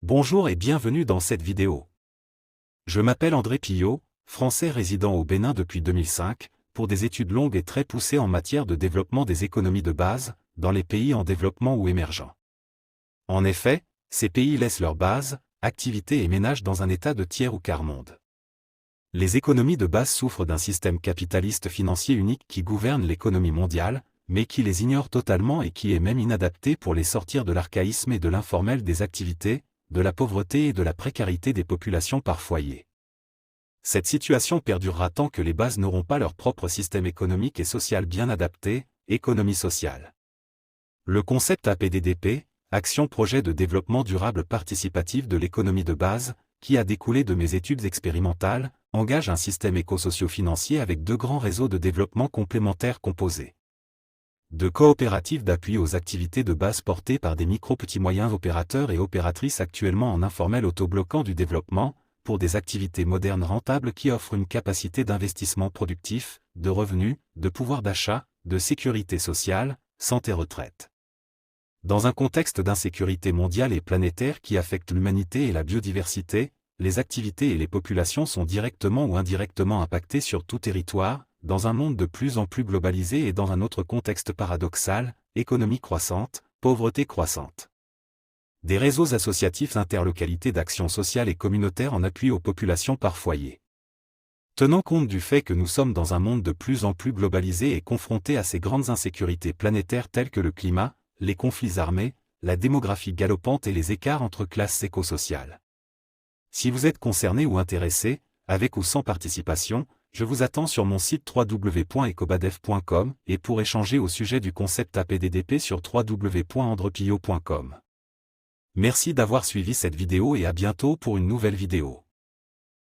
Bonjour et bienvenue dans cette vidéo. Je m'appelle André Pillot, français résident au Bénin depuis 2005, pour des études longues et très poussées en matière de développement des économies de base, dans les pays en développement ou émergents. En effet, ces pays laissent leurs bases, activités et ménages dans un état de tiers ou quart-monde. Les économies de base souffrent d'un système capitaliste financier unique qui gouverne l'économie mondiale, mais qui les ignore totalement et qui est même inadapté pour les sortir de l'archaïsme et de l'informel des activités, de la pauvreté et de la précarité des populations par foyer. Cette situation perdurera tant que les bases n'auront pas leur propre système économique et social bien adapté, économie sociale. Le concept APDDP, Action Projet de Développement Durable Participatif de l'économie de base, qui a découlé de mes études expérimentales, engage un système éco-socio-financier avec deux grands réseaux de développement complémentaires composés de coopératives d'appui aux activités de base portées par des micro-petits moyens opérateurs et opératrices actuellement en informel autobloquant du développement, pour des activités modernes rentables qui offrent une capacité d'investissement productif, de revenus, de pouvoir d'achat, de sécurité sociale, santé-retraite. Dans un contexte d'insécurité mondiale et planétaire qui affecte l'humanité et la biodiversité, les activités et les populations sont directement ou indirectement impactées sur tout territoire, dans un monde de plus en plus globalisé et dans un autre contexte paradoxal, économie croissante, pauvreté croissante. Des réseaux associatifs interlocalités d'action sociale et communautaire en appui aux populations par foyer. Tenant compte du fait que nous sommes dans un monde de plus en plus globalisé et confronté à ces grandes insécurités planétaires telles que le climat, les conflits armés, la démographie galopante et les écarts entre classes éco-sociales. Si vous êtes concerné ou intéressé, avec ou sans participation, je vous attends sur mon site www.ecobadev.com et pour échanger au sujet du concept APDDP sur www.andrepillot.com. Merci d'avoir suivi cette vidéo et à bientôt pour une nouvelle vidéo.